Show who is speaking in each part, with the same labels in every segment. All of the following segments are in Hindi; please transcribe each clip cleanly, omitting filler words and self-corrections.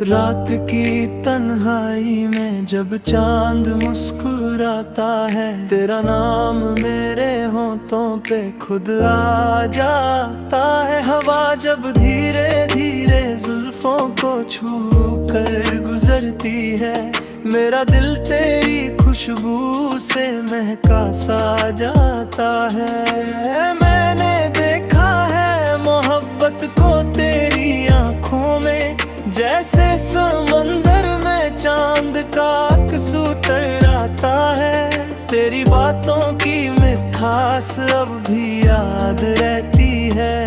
Speaker 1: रात की तन्हाई में जब चांद मुस्कुराता है, तेरा नाम मेरे होठों पे खुद आ जाता है। हवा जब धीरे धीरे जुल्फों को छू कर गुजरती है, मेरा दिल तेरी खुशबू से महका सा जाता है। मैंने देखा है मोहब्बत को तेरी आंखों में, जैसे समंदर में चांद का अक्स उतर आता है। तेरी बातों की मिठास अब भी याद रहती है,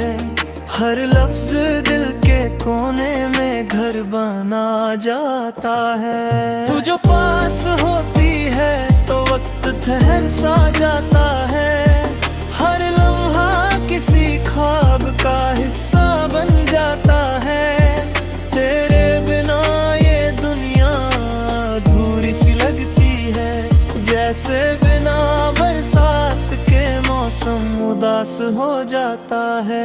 Speaker 1: हर लफ्ज दिल के कोने में घर बना जाता है। तू जो पास होती है तो वक्त ठहर सा जाता है, हर लम्हा किसी ख्वाब का हिस्सा बन जाता है। तेरे बिना ये दुनिया अधूरी सी लगती है, जैसे बिना बरसात के मौसम उदास हो जाता है।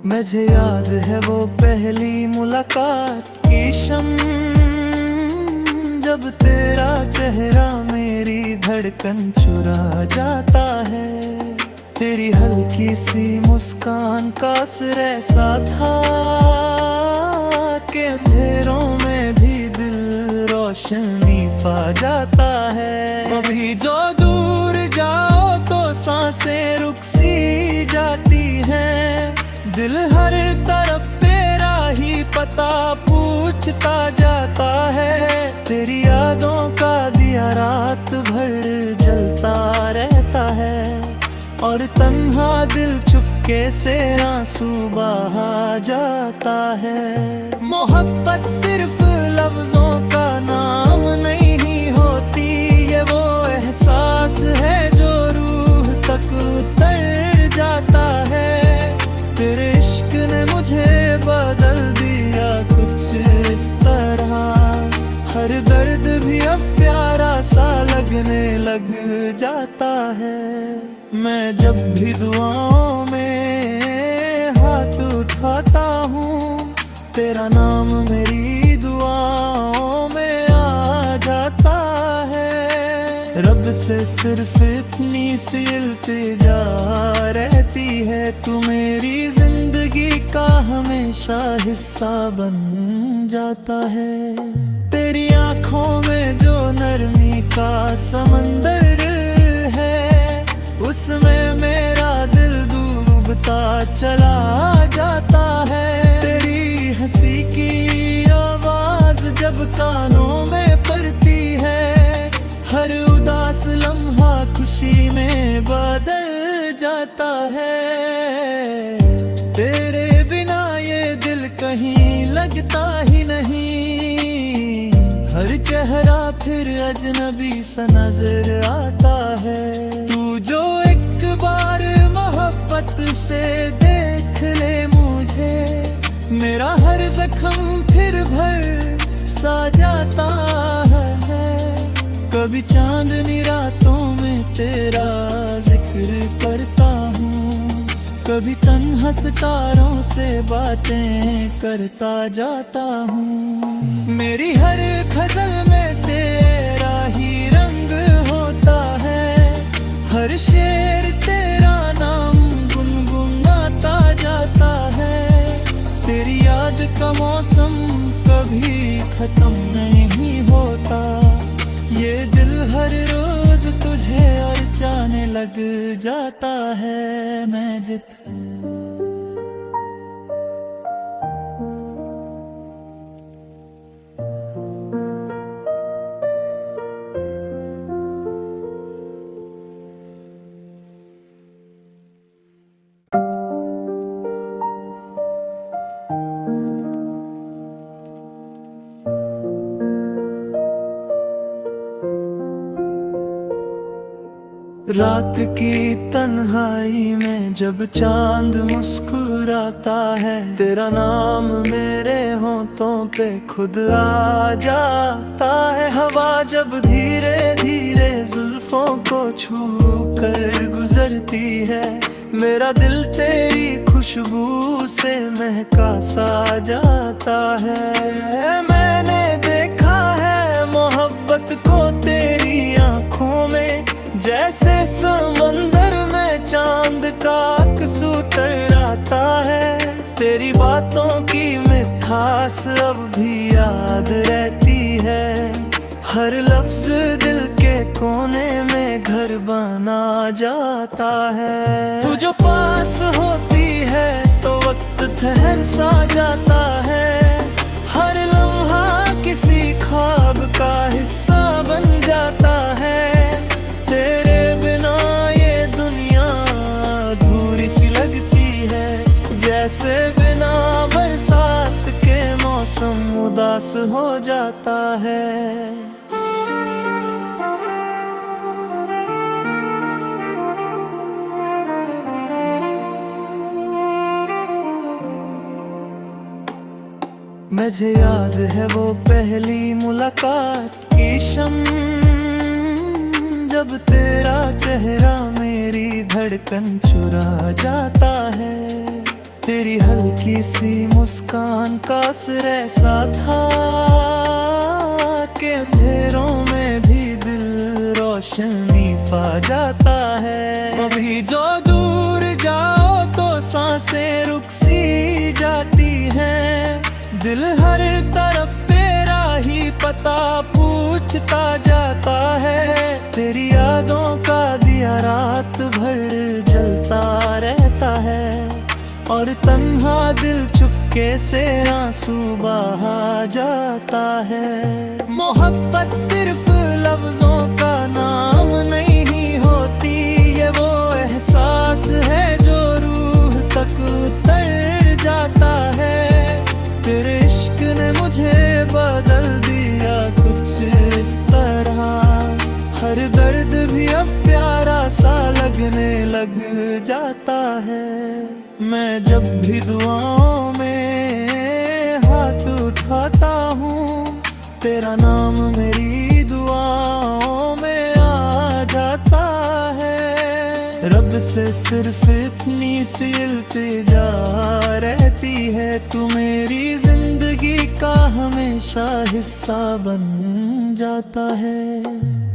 Speaker 1: मुझे याद है वो पहली मुलाकात की शम, जब तेरा चेहरा मेरी धड़कन चुरा जाता है। तेरी हल्की सी मुस्कान का असर ऐसा था कि अंधेरों में भी दिल रोशनी पा जाता है। अभी जो दूर जाओ तो सांसें रुक सी जाती हैं, दिल हर तरफ तेरा ही पता पूछता जाता है। तेरी यादों का दिया रात भर जलता रहता है, और तन्हा दिल चुपके से आंसू बहा जाता है। मोहब्बत सिर्फ लफ्जों का नाम नहीं होती, ये वो एहसास है जो रूह तक उतर जाता है। तेरे इश्क ने मुझे बदल दिया कुछ इस तरह, हर दर्द भी अब प्यारा सा लगने लग जाता है। मैं जब भी दुआओं में हाथ उठाता हूँ, तेरा नाम मेरी दुआओं में आ जाता है। रब से सिर्फ इतनी सी इल्तिजा रहती है, तू मेरी जिंदगी का हमेशा हिस्सा बन जाता है। तेरी आंखों में जो नरमी का समंदर है, उसमें मेरा दिल डूबता चला जाता है। तेरी हंसी की आवाज जब कानों में पड़ती है, हर उदास लम्हा खुशी में बदल जाता है। तेरे बिना ये दिल कहीं लगता ही नहीं, हर चेहरा फिर अजनबी सा नजर आता है। तू जो एक बार मोहब्बत से देख ले मुझे, मेरा हर जख्म फिर भर सा जाता है। कभी चांदनी रातों में तेरा जिक्र करता हूँ, कभी तन्हा सितारों से बातें करता जाता हूँ। मेरी हर गजल में तेरा ही रंग होता है, हर शेर तेरा नाम गुनगुनाता जाता है। तेरी याद का मौसम कभी खत्म नहीं होता, ये दिल हर रोज तुझे और जाने लग जाता है। मैं जित रात की तन्हाई में जब चांद मुस्कुराता है, तेरा नाम मेरे होठों पे खुद आ जाता है। हवा जब धीरे धीरे जुल्फों को छू कर गुजरती है, मेरा दिल तेरी खुशबू से महका सा जाता है। मैंने देखा है मोहब्बत को तेरी आंखों में, जैसे समंदर में चांद का अक्स टकराता है। तेरी बातों की मिठास अब भी याद रहती है, हर लफ्ज दिल के कोने में घर बना जाता है। तू जो पास होती है तो वक्त ठहर सा जाता है, हर लम्हा किसी ख्वाब का हिस्सा बन जाता है। तेरे बिना ये दुनिया अधूरी सी लगती है, जैसे बिना बरसात के मौसम उदास हो जाता है। मुझे याद है वो पहली मुलाकात की शम, जब तेरा चेहरा मेरी धड़कन चुरा जाता है। तेरी हल्की सी मुस्कान का असर ऐसा था कि अंधेरों में भी दिल रोशनी पा जाता है। कभी जो दूर जाओ तो सांसें रुक सी जाती हैं, दिल हर तरफ तेरा ही पता पूछता जाता है। तेरी यादों का दिया रात भर जलता रहता है, और तन्हा दिल चुपके से आंसू बहा जाता है। मोहब्बत सिर्फ लफ्जों का नाम नहीं होती, ये वो एहसास है जो रूह तक उतर जाता है। तेरे इश्क ने मुझे बदल दिया कुछ इस तरह, हर दर्द भी अब प्यारा सा लगने लग जाता है। मैं जब भी दुआओं में हाथ उठाता हूँ, तेरा नाम मेरी दुआओं में आ जाता है। रब से सिर्फ इतनी सी इल्तिजा रहती है, तू मेरी जिंदगी का हमेशा हिस्सा बन जाता है।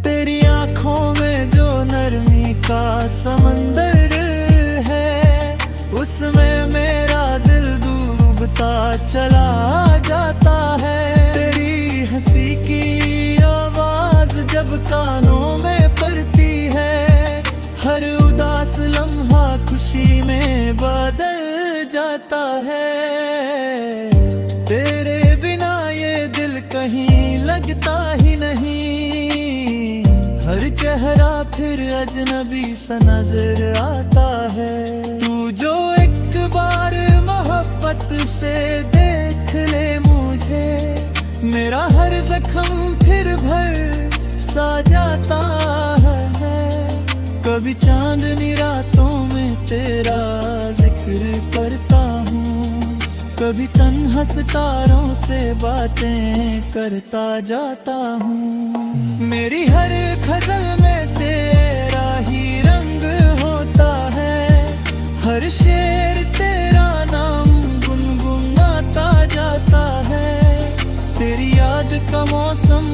Speaker 1: तेरी आंखों में जो नरमी का समंदर है, उसमें मेरा दिल डूबता चला जाता है। तेरी हंसी की आवाज जब कानों में पड़ती है, हर उदास लम्हा खुशी में बदल जाता है। तेरे बिना ये दिल कहीं लगता ही नहीं, हर चेहरा फिर अजनबी सा नजर आता है। तू जो एक बार मोहब्बत से देख ले मुझे, मेरा हर जख्म फिर भर सा जाता है। कभी चांदनी रातों में तेरा जिक्र करता हूँ, कभी तन्हा सितारों से बातें करता जाता हूँ। मेरी हर गजल में तेरा ही रंग होता है, हर शेर तेरा नाम गुनगुनाता जाता है। तेरी याद का मौसम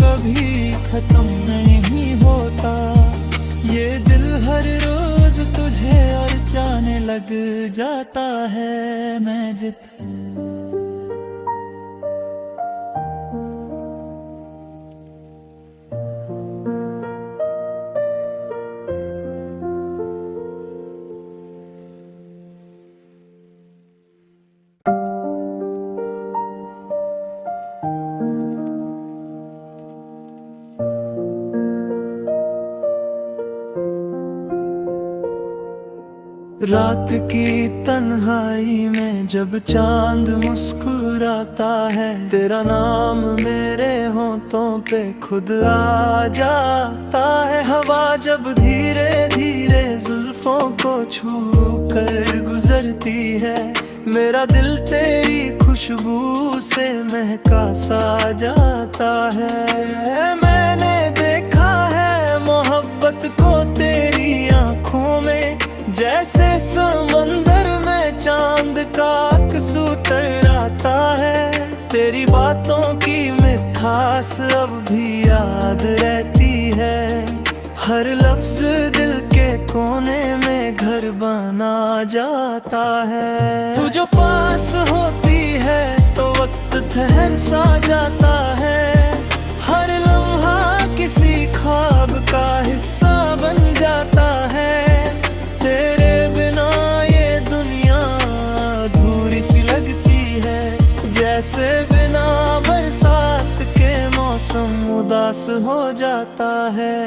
Speaker 1: कभी खत्म नहीं होता, ये दिल हर रोज तुझे और जाने लग जाता है। मैं जित रात की तन्हाई में जब चांद मुस्कुरा मुस्कुराता है, तेरा नाम मेरे होठों पे खुद आ जाता है। हवा जब धीरे धीरे जुल्फों को छू कर गुजरती है, मेरा दिल तेरी खुशबू से महका सा जाता है। मैंने देखा है मोहब्बत को तेरी आंखों में, जैसे समंदर में चांद का अक्स टकराता है। तेरी बातों की मिठास अब भी याद रहती है, हर लफ्ज दिल के कोने में घर बना जाता है। तू जो पास होती है तो वक्त ठहर सा जाता है, हर लम्हा किसी ख्वाब का हिस्सा बन जाता है। तेरे बिना ये दुनिया अधूरी सी लगती है, जैसे बिना बरसात के मौसम उदास हो जाता है।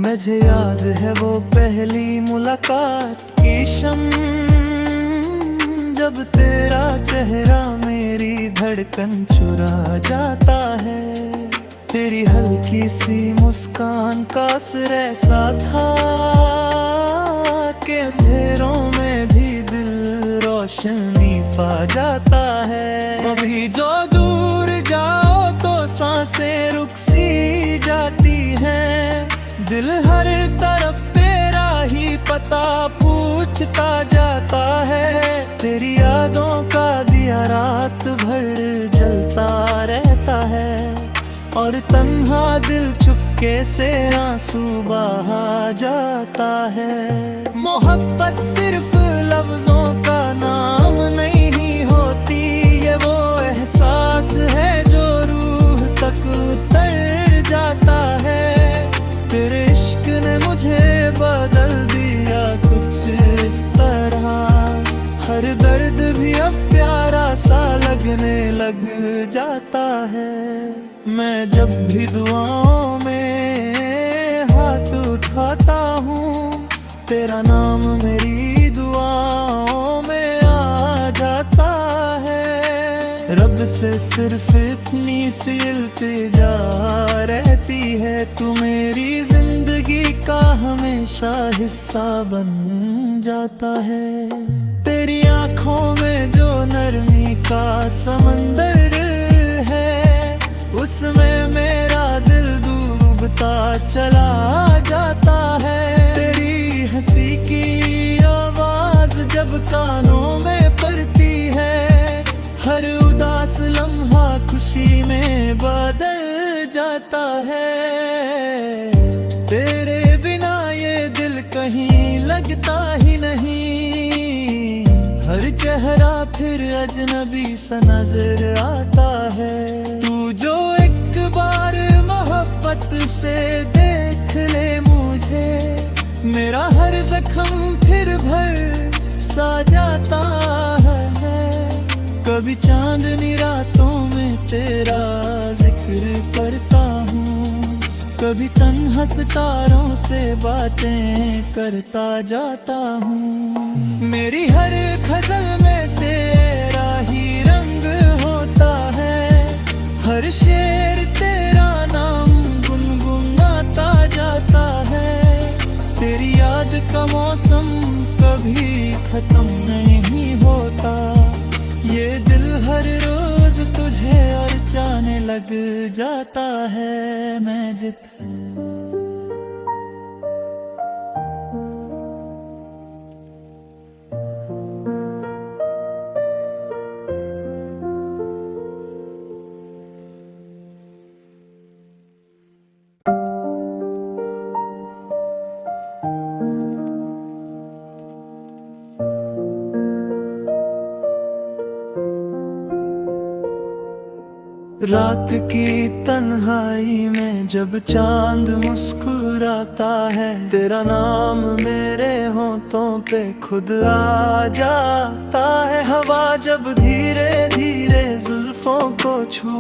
Speaker 1: मुझे याद है वो पहली मुलाकात की शम, जब तेरा चेहरा मेरी धड़कन चुरा जाता है। तेरी हल्की सी मुस्कान का असर ऐसा था कि अंधेरों में भी दिल रोशनी पा जाता है। अभी जो दूर जाओ तो सांसें रुक सी जाती हैं, दिल हर तरफ तेरा ही पता पूछता जाता है। तेरी यादों का दिया रात भर जलता रहता है, और तन्हा दिल चुपके से आंसू बहा जाता है। मोहब्बत सिर्फ लफ्जों का नाम नहीं होती, ये वो एहसास है जो रूह तक उतर जाता है। तेरे इश्क ने मुझे बदल दिया कुछ इस तरह, हर दर्द भी अब प्यारा सा लगने लग जाता है। मैं जब भी दुआओं में हाथ उठाता हूँ, तेरा नाम मेरी दुआओं में आ जाता है। रब से सिर्फ इतनी सी इल्तिजा रहती है, तू मेरी जिंदगी का हमेशा हिस्सा बन जाता है। तेरी आंखों में जो नरमी का समंदर है, उसमें मेरा दिल डूबता चला जाता है। तेरी हंसी की आवाज जब कानों में पड़ती है, हर उदास लम्हा खुशी में बदल जाता है। तेरे बिना ये दिल कहीं लगता ही नहीं, हर चेहरा फिर अजनबी सा नजर आता है। तू जो एक बार मोहब्बत से देख ले मुझे, मेरा हर जख्म फिर भर सा जाता है। कभी चांदनी रातों में तेरा जिक्र करता हूँ, कभी तन्हा सितारों से बातें करता जाता हूँ। मेरी हर गजल में तेरा ही रंग होता है, हर शेर तेरा नाम गुनगुनाता जाता है। तेरी याद का मौसम कभी खत्म नहीं होता, ये दिल हर रोज तुझे और जाने लग जाता है। मैं जित रात की तन्हाई में जब चांद मुस्कुराता है, तेरा नाम मेरे होठों पे खुद आ जाता है। हवा जब धीरे धीरे जुल्फ जुल्फों को छू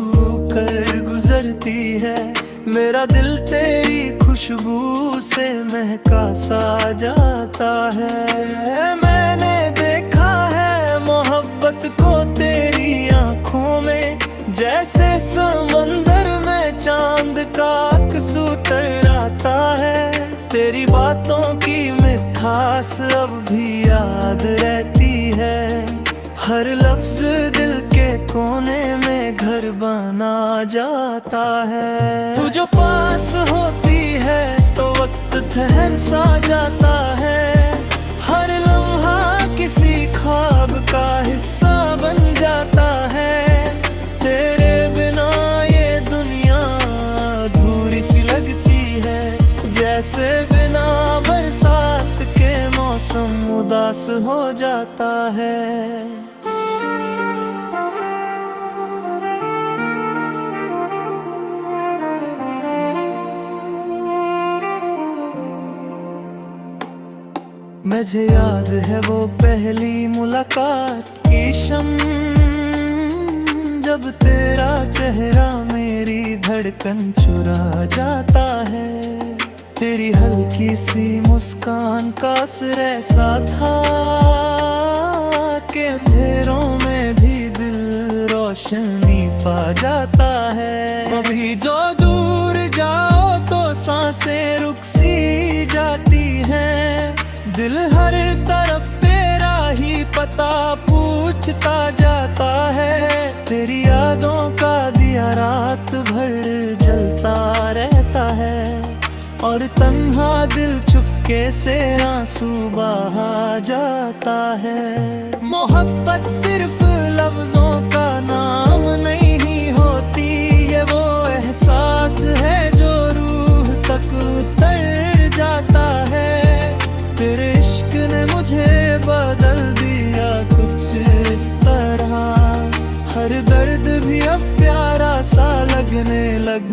Speaker 1: कर गुजरती है। मेरा दिल तेरी खुशबू से महका सा जाता है। मैंने देखा है मोहब्बत को तेरी आंखों में, जैसे समंदर में चांद का अक्स टकराता है। तेरी बातों की मिठास अब भी याद रहती है, हर लफ्ज दिल के कोने में घर बना जाता है। तू जो पास होती है तो वक्त ठहर सा जाता है, हर लम्हा किसी ख्वाब का हिस्सा बन जाता है। तेरे बिना ये दुनिया अधूरी सी लगती है, जैसे बिना बरसात के मौसम उदास हो जाता है। मुझे याद है वो पहली मुलाकात की शम, जब तेरा चेहरा मेरी धड़कन चुरा जाता है। तेरी हल्की सी मुस्कान का असर ऐसा था कि अंधेरों में भी दिल रोशनी पा जाता है। कभी जो दूर जाओ तो सांसें रुक सी जाती हैं, दिल हर तरफ तेरा ही पता पूछता जाता है। तेरी यादों का दिया रात भर जलता रहता है, और तन्हा दिल चुपके से आंसू बहा जाता है। मोहब्बत सिर्फ लफ्जों का नाम नहीं होती, ये वो एहसास है जो रूह तक उतर जाता है। तेरे इश्क ने मुझे बदल दिया कुछ इस तरह, हर दर्द भी अब प्यारा सा लगने लग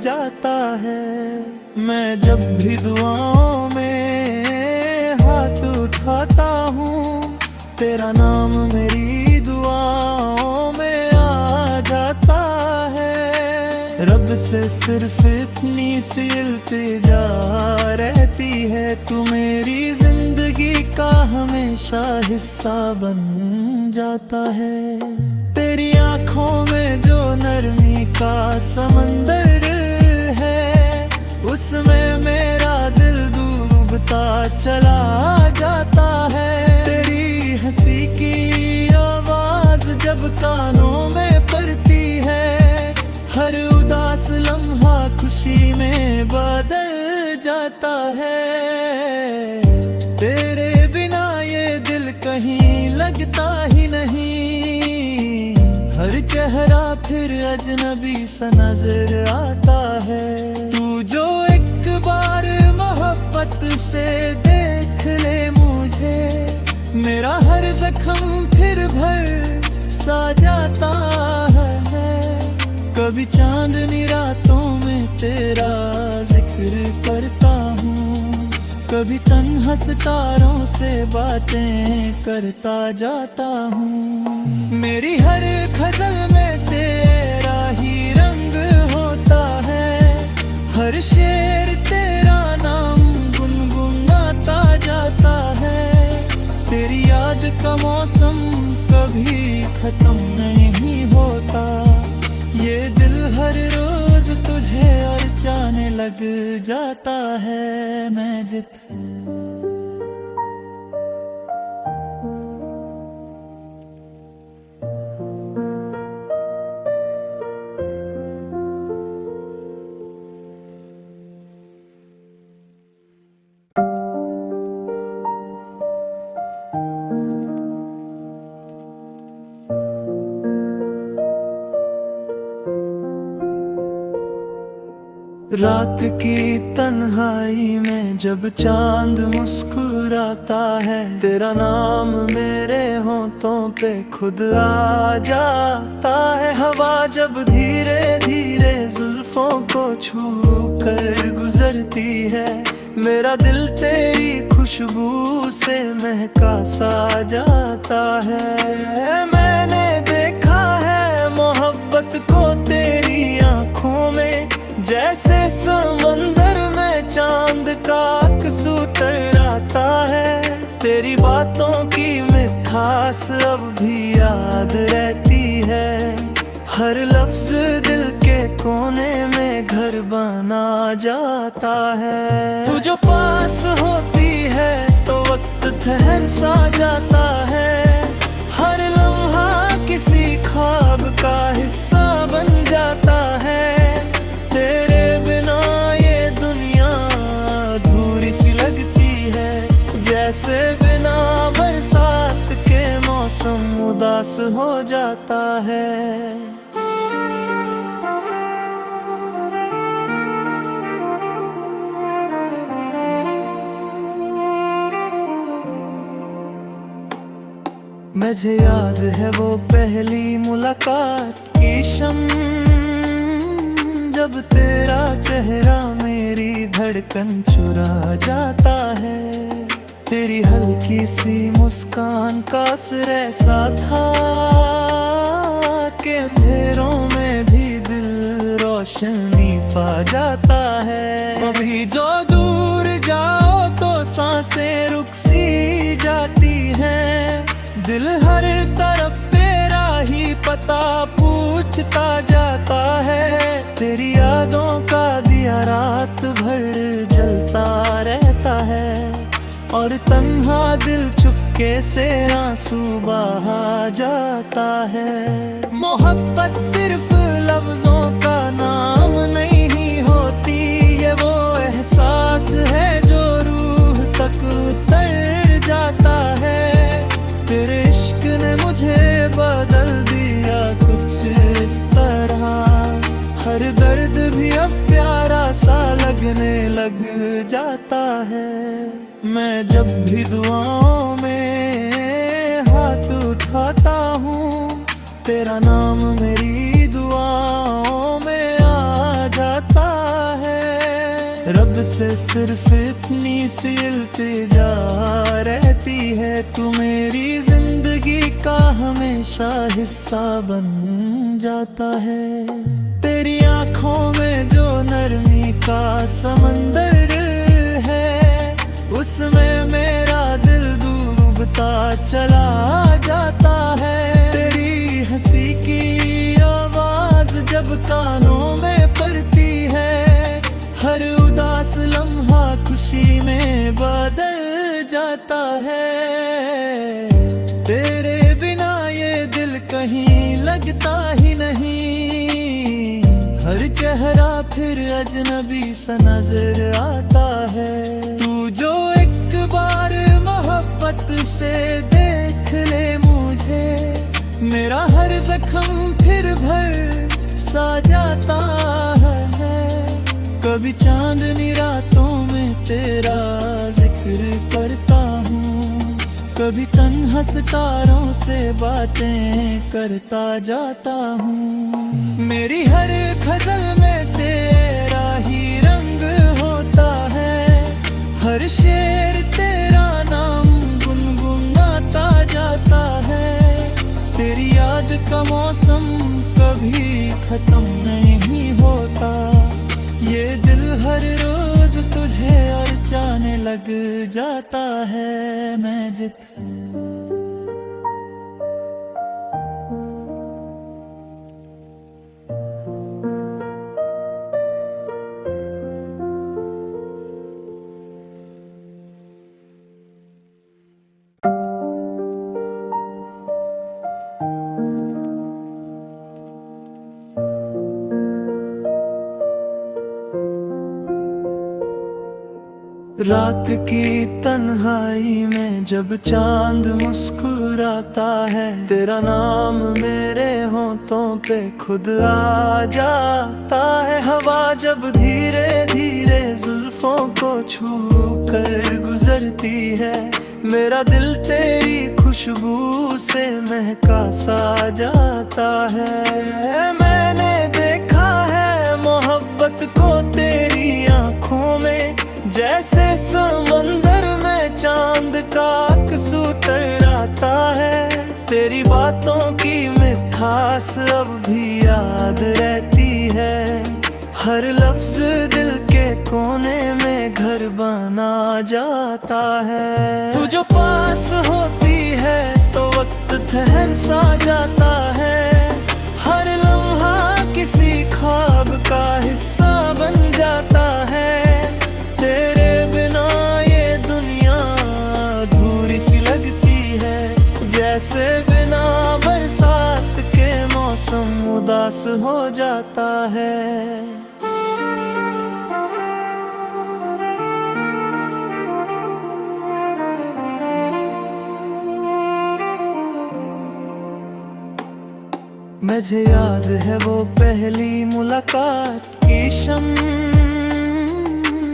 Speaker 1: जाता है। मैं जब भी दुआओं में हाथ उठाता हूँ, तेरा नाम मेरी दुआओं में आ जाता है। रब से सिर्फ इतनी सी इल्तिजा रहती है, तू मेरी जिंदगी का हमेशा हिस्सा बन जाता है। तेरी आंखों में जो नरमी का समंदर है, उसमें मेरा दिल डूबता चला जाता है। तेरी हंसी की आवाज जब कानों में पड़ती है, हर उदास लम्हा खुशी में बदल जाता है। तेरे बिना ये दिल कहीं लगता ही नहीं, हर चेहरा फिर अजनबी सा नजर आता है। तू जो एक बार मोहब्बत से देख ले मुझे, मेरा हर जख्म फिर भर सा जाता है। कभी चांदनी रातों में तेरा जिक्र करता हूँ, कभी तन्हा सितारों से बातें करता जाता हूँ। मेरी हर गजल में तेरा ही रंग होता है, हर शेर तेरा नाम गुनगुनाता जाता है। तेरी याद का मौसम कभी खत्म नहीं होता, ये दिल हर रोज तुझे और जाने लग जाता है। मैं जित रात की तन्हाई में जब चांद मुस्कुराता है, तेरा नाम मेरे होठों पे खुद आ जाता है। हवा जब धीरे धीरे जुल्फों को छू कर गुजरती है, मेरा दिल तेरी खुशबू से महका सा जाता है। मैंने देखा है मोहब्बत तेरी बातों की मिठास अब भी याद रहती है। हर लफ्ज दिल के कोने में घर बना जाता है। तू जो पास होती है तो वक्त ठहर सा जाता है। हर लम्हा किसी ख्वाब का हिस्सा बन जाता है। तेरे बिना ये दुनिया अधूरी सी लगती है, जैसे बिना बरसात के मौसम उदास हो जाता है। मुझे याद है वो पहली मुलाकात की शम, जब तेरा चेहरा मेरी धड़कन चुरा जाता है। तेरी हल्की सी मुस्कान का असर ऐसा था कि अंधेरों में भी दिल रोशनी पा जाता है। कभी जो दूर जाओ तो सांसें रुक सी जाती हैं। दिल हर तरफ तेरा ही पता पूछता जाता है। तेरी यादों का दिया रात भर जलता रहता है, और तन्हा दिल चुपके से आंसू बहा जाता है। मोहब्बत सिर्फ लफ्जों का नाम नहीं होती, ये वो एहसास है जो रूह तक उतर जाता है। तेरे इश्क ने मुझे बदल दिया कुछ इस तरह, हर दर्द भी अब प्यारा सा लगने लग जाता है। मैं जब भी दुआओं में हाथ उठाता हूँ, तेरा नाम मेरी दुआओं में आ जाता है। रब से सिर्फ इतनी सी इल्तिजा रहती है, तू मेरी जिंदगी का हमेशा हिस्सा बन जाता है। तेरी आंखों में जो नरमी का समंदर है, उसमें मेरा दिल डूबता चला जाता है। तेरी हंसी की आवाज जब कानों में पड़ती है, हर उदास लम्हा खुशी में बदल जाता है। तेरे बिना ये दिल कहीं लगता ही नहीं, हर चेहरा फिर अजनबी सा नजर आता है। तू जो एक बार मोहब्बत से देख ले मुझे, मेरा हर जख्म फिर भर सा जाता है। कभी चांदनी रातों में तेरा जिक्र करता हूँ, कभी तन्हा सितारों से बातें करता जाता हूँ। मेरी हर गजल में तेरा ही रंग होता है, हर शेर तेरा नाम गुनगुनाता जाता है। तेरी याद का मौसम कभी खत्म नहीं होता, ये दिल हर रोज तुझे अरचाने लग जाता है। मैं जित रात की तन्हाई में जब चांद मुस्कुराता है, तेरा नाम मेरे होठों पे खुद आ जाता है। हवा जब धीरे धीरे जुल्फों को छू कर गुजरती है, मेरा दिल तेरी खुशबू से महका सा जाता है। मैंने देखा है मोहब्बत को तेरी आंखों में, जैसे समंदर में चांद का कसूर आता है। तेरी बातों की मिठास अब भी याद रहती है, हर लफ्ज दिल के कोने में घर बना जाता है। तू जो पास होती है तो वक्त ठहर सा जाता है। हर लम्हा किसी ख्वाब का हिस्सा बन जाता है। तेरे बिना ये दुनिया अधूरी सी लगती है, जैसे बिना बरसात के मौसम उदास हो जाता है। मुझे याद है वो पहली मुलाकात की शम,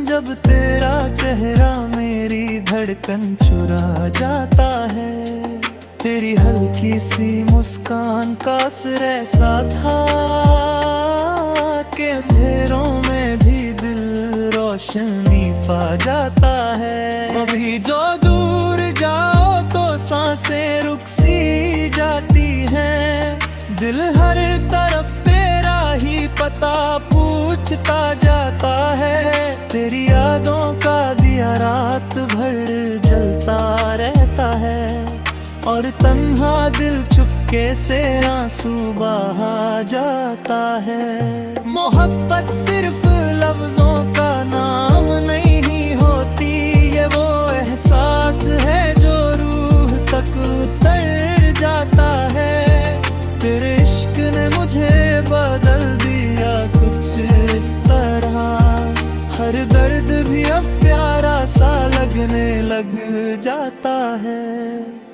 Speaker 1: जब तेरा चेहरा मेरी धड़कन चुरा जाता है। तेरी हल्की सी मुस्कान का असर ऐसा था कि अंधेरों में भी दिल रोशनी पा जाता है। अभी जो दूर जाओ तो सांसें रुक सी जाती हैं। दिल हर तरफ तेरा ही पता पूछता जाता है। तेरी यादों का दिया रात भर जलता रहता है, और तन्हा दिल चुपके से आंसू बहा जाता है। मोहब्बत सिर्फ लफ्जों का नाम नहीं होती, ये वो एहसास है जो रूह तक उतर जाता है। तेरे इश्क ने मुझे बदल दिया कुछ इस तरह, हर दर्द भी अब प्यारा सा लगने लग जाता है।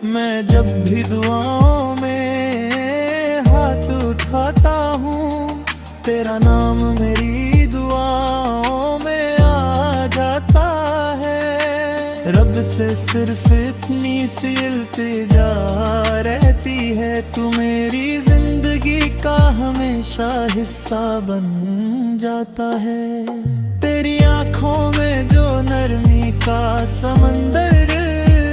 Speaker 1: मैं जब भी दुआओं में हाथ उठाता हूँ, तेरा नाम मेरी दुआओं में आ जाता है। रब से सिर्फ इतनी सी इल्तिजा रहती है, तू मेरी जिंदगी का हमेशा हिस्सा बन जाता है। तेरी आंखों में जो नरमी का समंदर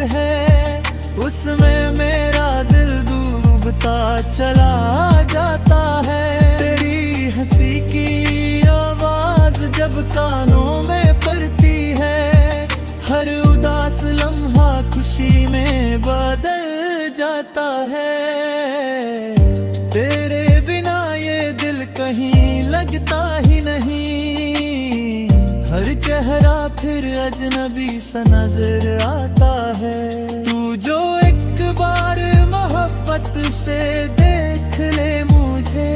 Speaker 1: है, उसमें मेरा दिल डूबता चला जाता है। तेरी हंसी की आवाज जब कानों में पड़ती है, हर उदास लम्हा खुशी में बदल जाता है। तेरे बिना ये दिल कहीं लगता ही नहीं, हर चेहरा फिर अजनबी सा नजर आता है। तू जो एक बार मोहब्बत से देख ले मुझे,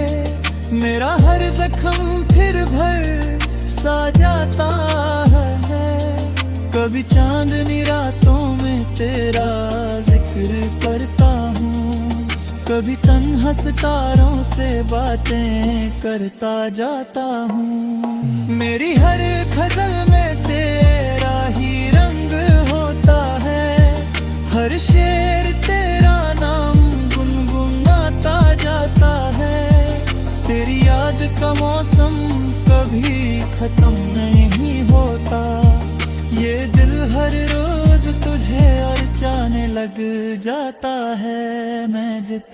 Speaker 1: मेरा हर जख्म फिर भर सा जाता है। कभी चांदनी रातों में तेरा जिक्र करता हूँ, कभी तन्हा सितारों से बातें करता जाता हूँ। मेरी हर गजल में तेरा ही रंग होता है, हर शेर तेरा नाम गुनगुनाता जाता है। तेरी याद का मौसम कभी खत्म नहीं होता, ये दिल हर रोज तुझे अर्चाने लग जाता है। मैं जित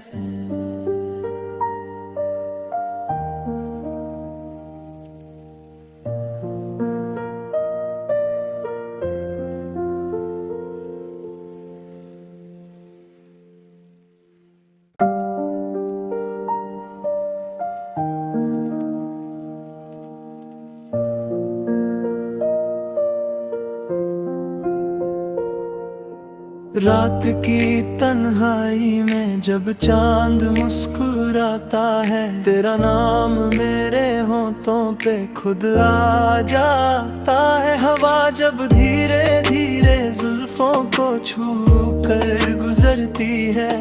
Speaker 1: रात की तन्हाई में जब चांद मुस्कुराता है, तेरा नाम मेरे होठों पे खुद आ जाता है। हवा जब धीरे धीरे जुल्फों को छू कर गुजरती है,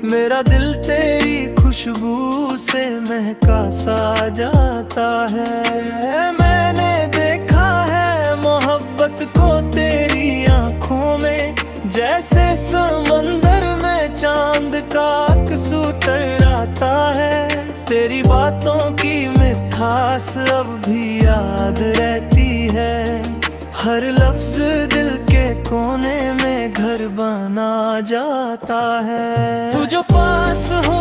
Speaker 1: मेरा दिल तेरी खुशबू से महका सा जाता है। मैंने देखा है मोहब्बत को तेरी आंखों में, जैसे समंदर में चांद का कसूर आता है। तेरी बातों की मिठास अब भी याद रहती है, हर लफ्ज दिल के कोने में घर बना जाता है। तू जो पास हो